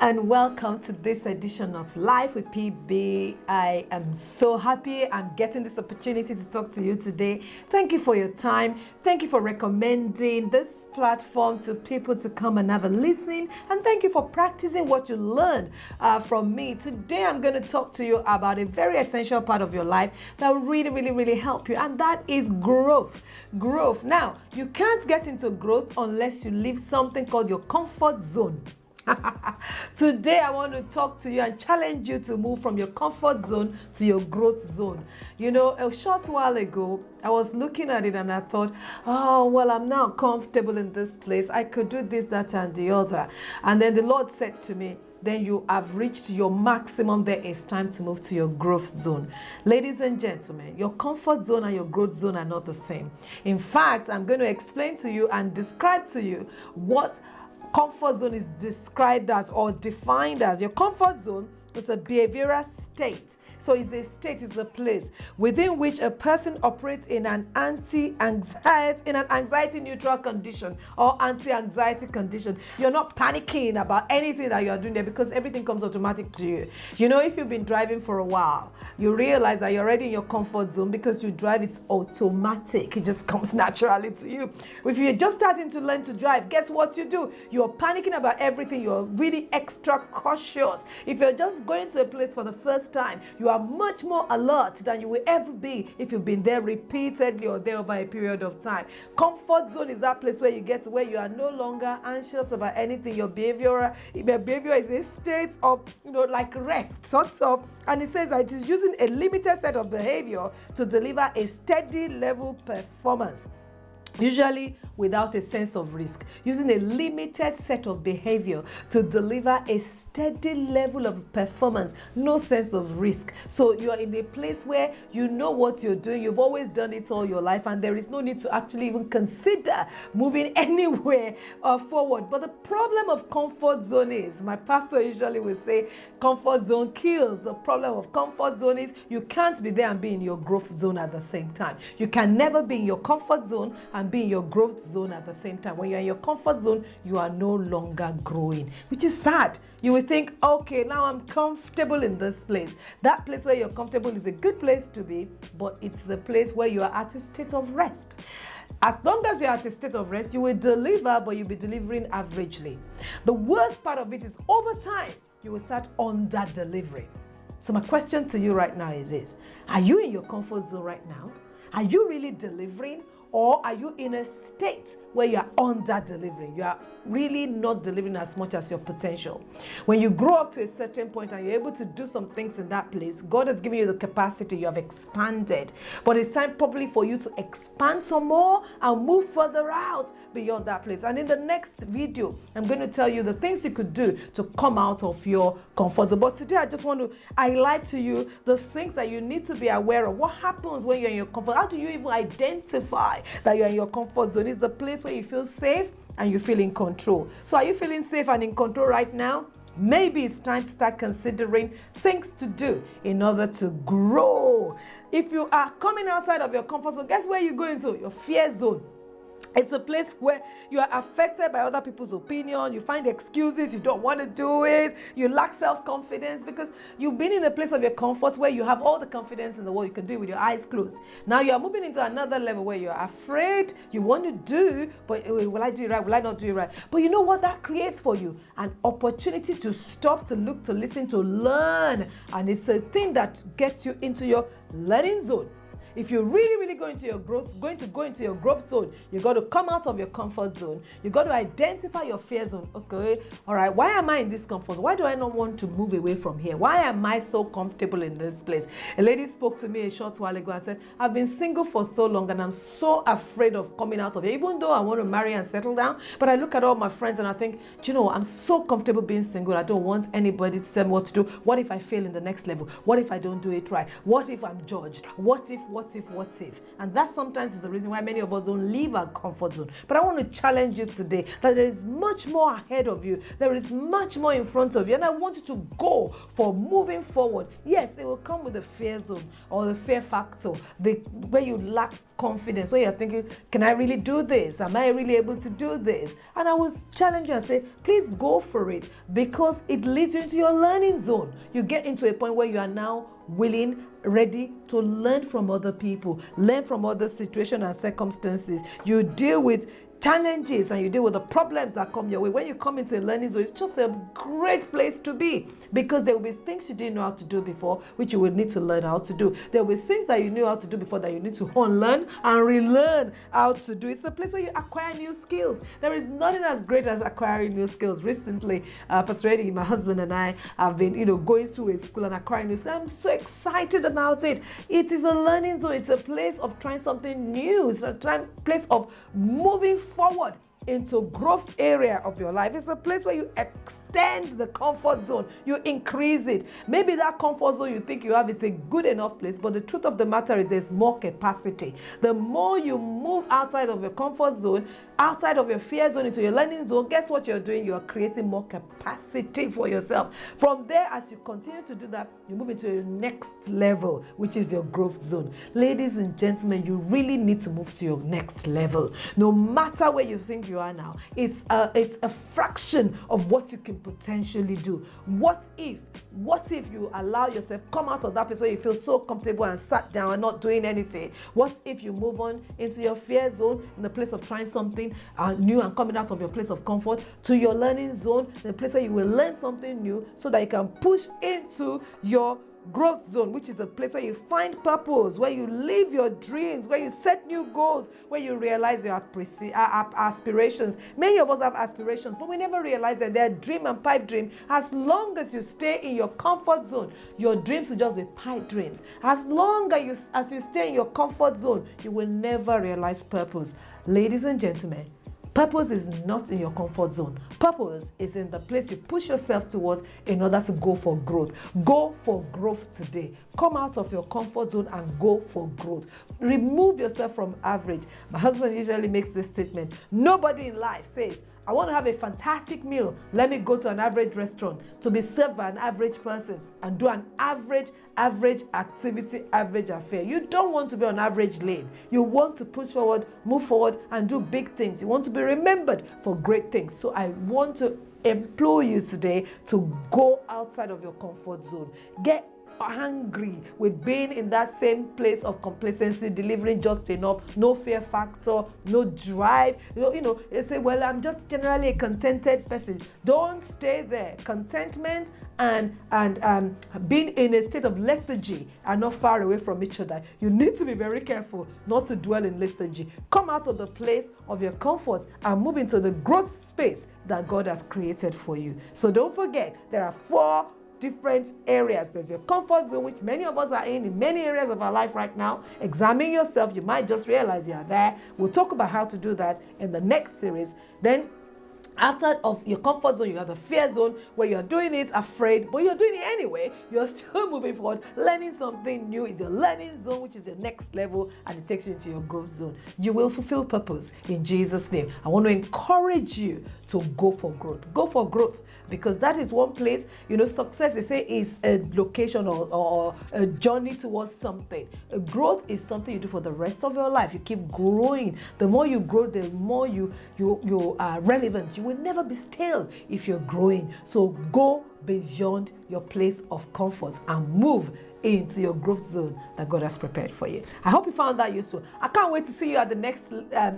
and welcome to this edition of Life with PB. I am so happy I'm getting this opportunity to talk to you today. Thank you for your time. Thank you for recommending this platform to people to come and have a listen. And thank you for practicing what you learned from me. Today I'm going to talk to you about a very essential part of your life that will really help you. And that is growth. Growth. Now, you can't get into growth unless you leave something called your comfort zone. Today I want to talk to you and challenge you to move from your comfort zone to your growth zone. You know, a short while ago I was looking at it and I thought, oh well, I'm now comfortable in this place. I could do this, that and the other. And then the Lord said to me, then you have reached your maximum. There is time to move to your growth zone. Ladies and gentlemen, your comfort zone and your growth zone are not the same. In fact, I'm going to explain to you and describe to you what comfort zone is described as or defined as. Your comfort zone is a behavioral state. So it's a state, it's a place within which a person operates in an anxiety neutral condition or anti-anxiety condition. You're not panicking about anything that you're doing there because everything comes automatic to you. You know, if you've been driving for a while, you realize that you're already in your comfort zone because you drive, it's automatic. It just comes naturally to you. If you're just starting to learn to drive, guess what you do? You're panicking about everything. You're really extra cautious. If you're just going to a place for the first time, you are much more alert than you will ever be if you've been there repeatedly or there over a period of time. Comfort zone is that place where you get to where you are no longer anxious about anything. Your behavior is a state of, like rest, sort of. And it says that it is using a limited set of behavior to deliver a steady level performance, usually without a sense of risk, using a limited set of behavior to deliver a steady level of performance, no sense of risk. So you are in a place where you know what you're doing, you've always done it all your life, and there is no need to actually even consider moving anywhere forward. But the problem of comfort zone is, my pastor usually will say, comfort zone kills. The problem of comfort zone is you can't be there and be in your growth zone at the same time. You can never be in your comfort zone and be in your growth zone at the same time. When you're in your comfort zone, you are no longer growing, which is sad. You will think, okay, now I'm comfortable in this place. That place where you're comfortable is a good place to be, but it's the place where you are at a state of rest. As long as you're at a state of rest, you will deliver, but you'll be delivering averagely. The worst part of it is over time, you will start under-delivering. So my question to you right now is this: are you in your comfort zone right now? Are you really delivering? Or are you in a state where you are under-delivering? You are really not delivering as much as your potential. When you grow up to a certain point and you're able to do some things in that place, God has given you the capacity, you have expanded. But it's time probably for you to expand some more and move further out beyond that place. And in the next video, I'm going to tell you the things you could do to come out of your comfort zone. But today, I just want to highlight to you the things that you need to be aware of. What happens when you're in your comfort? How do you even identify that you're in your comfort zone? Is the place where you feel safe and you feel in control. So are you feeling safe and in control right now? Maybe it's time to start considering things to do in order to grow. If you are coming outside of your comfort zone, guess where you're going to? Your fear zone. It's a place where you are affected by other people's opinion. You find excuses. You don't want to do it. You lack self-confidence because you've been in a place of your comfort where you have all the confidence in the world. You can do it with your eyes closed. Now you are moving into another level where you're afraid. You want to do, but will I do it right? Will I not do it right? But you know what that creates for you? An opportunity to stop, to look, to listen, to learn. And it's a thing that gets you into your learning zone. If you're really going to go into your growth zone, you got to come out of your comfort zone. You got to identify your fear zone. Okay, all right, why am I in this comfort zone? Why do I not want to move away from here? Why am I so comfortable in this place? A lady spoke to me a short while ago and said, I've been single for so long and I'm so afraid of coming out of it, even though I want to marry and settle down. But I look at all my friends and I think, do you know what? I'm so comfortable being single. I don't want anybody to tell me what to do. What if I fail in the next level? What if I don't do it right? What if I'm judged? What if what if, what if. And that sometimes is the reason why many of us don't leave our comfort zone. But I want to challenge you today that there is much more ahead of you. There is much more in front of you. And I want you to go for moving forward. Yes, it will come with the fear zone or the fear factor, where you lack confidence, where you're thinking, can I really do this? Am I really able to do this? And I will challenge you and say, please go for it, because it leads you into your learning zone. You get into a point where you are now willing, ready to learn from other people, learn from other situations and circumstances. You deal with challenges and you deal with the problems that come your way. When you come into a learning zone, it's just a great place to be, because there will be things you didn't know how to do before, which you will need to learn how to do. There will be things that you knew how to do before that you need to unlearn and relearn how to do. It's a place where you acquire new skills. There is nothing as great as acquiring new skills. Recently, Pastor Eddie, my husband, and I have been, going through a school and acquiring new skills. I'm so excited about it. It is a learning zone. It's a place of trying something new. It's a place of moving forward into growth area of your life. It's a place where you extend the comfort zone, you increase it. Maybe that comfort zone you think you have is a good enough place, but the truth of the matter is there's more capacity. The more you move outside of your comfort zone, outside of your fear zone, into your learning zone, guess what you're doing? You're creating more capacity for yourself. From there, as you continue to do that, you move into your next level, which is your growth zone. Ladies and gentlemen, you really need to move to your next level. No matter where you think you are now, it's a fraction of what you can potentially do. What if you allow yourself come out of that place where you feel so comfortable and sat down and not doing anything? What if you move on into your fear zone, in the place of trying something new and coming out of your place of comfort, to your learning zone, the place where you will learn something new so that you can push into your growth zone, which is the place where you find purpose, where you live your dreams, where you set new goals, where you realize your aspirations. Many of us have aspirations, but we never realize that they're dream and pipe dream. As long as you stay in your comfort zone, your dreams will just be pipe dreams. As long as you stay in your comfort zone, you will never realize purpose. Ladies and gentlemen, purpose is not in your comfort zone. Purpose is in the place you push yourself towards in order to go for growth. Go for growth today. Come out of your comfort zone and go for growth. Remove yourself from average. My husband usually makes this statement: nobody in life says, I want to have a fantastic meal. Let me go to an average restaurant to be served by an average person and do an average activity, average affair. You don't want to be on average lane. You want to push forward, move forward, and do big things. You want to be remembered for great things. So I want to implore you today to go outside of your comfort zone. Get angry with being in that same place of complacency, delivering just enough, no fear factor, no drive. You say, well, I'm just generally a contented person. Don't stay there. Contentment and being in a state of lethargy are not far away from each other. You need to be very careful not to dwell in lethargy. Come out of the place of your comfort and move into the growth space that God has created for you. So don't forget, there are 4 different areas. There's your comfort zone, which many of us are in many areas of our life right now. Examine yourself. You might just realize you are there. We'll talk about how to do that in the next series. Then after of your comfort zone, you have the fear zone, where you're doing it afraid, but you're doing it anyway. You're still moving forward. Learning something new is your learning zone, which is your next level, and it takes you into your growth zone. You will fulfill purpose in Jesus' name. I want to encourage you to go for growth. Go for growth, because that is one place, success, they say, is a location or a journey towards something. Growth is something you do for the rest of your life. You keep growing. The more you grow, the more you are relevant. You will never be stale if you're growing. So go beyond your place of comfort and move into your growth zone that God has prepared for you. I hope you found that useful. I can't wait to see you at the next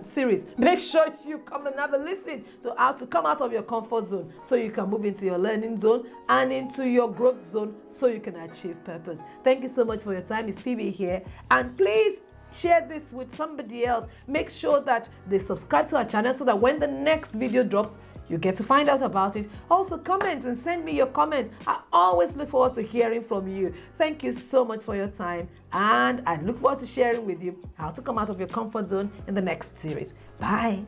series. Make sure you come and have a listen to how to come out of your comfort zone so you can move into your learning zone and into your growth zone so you can achieve purpose. Thank you so much for your time. It's PB here. And please share this with somebody else. Make sure that they subscribe to our channel so that when the next video drops, you get to find out about it. Also, comment and send me your comments. I always look forward to hearing from you. Thank you so much for your time, and I look forward to sharing with you how to come out of your comfort zone in the next series. Bye.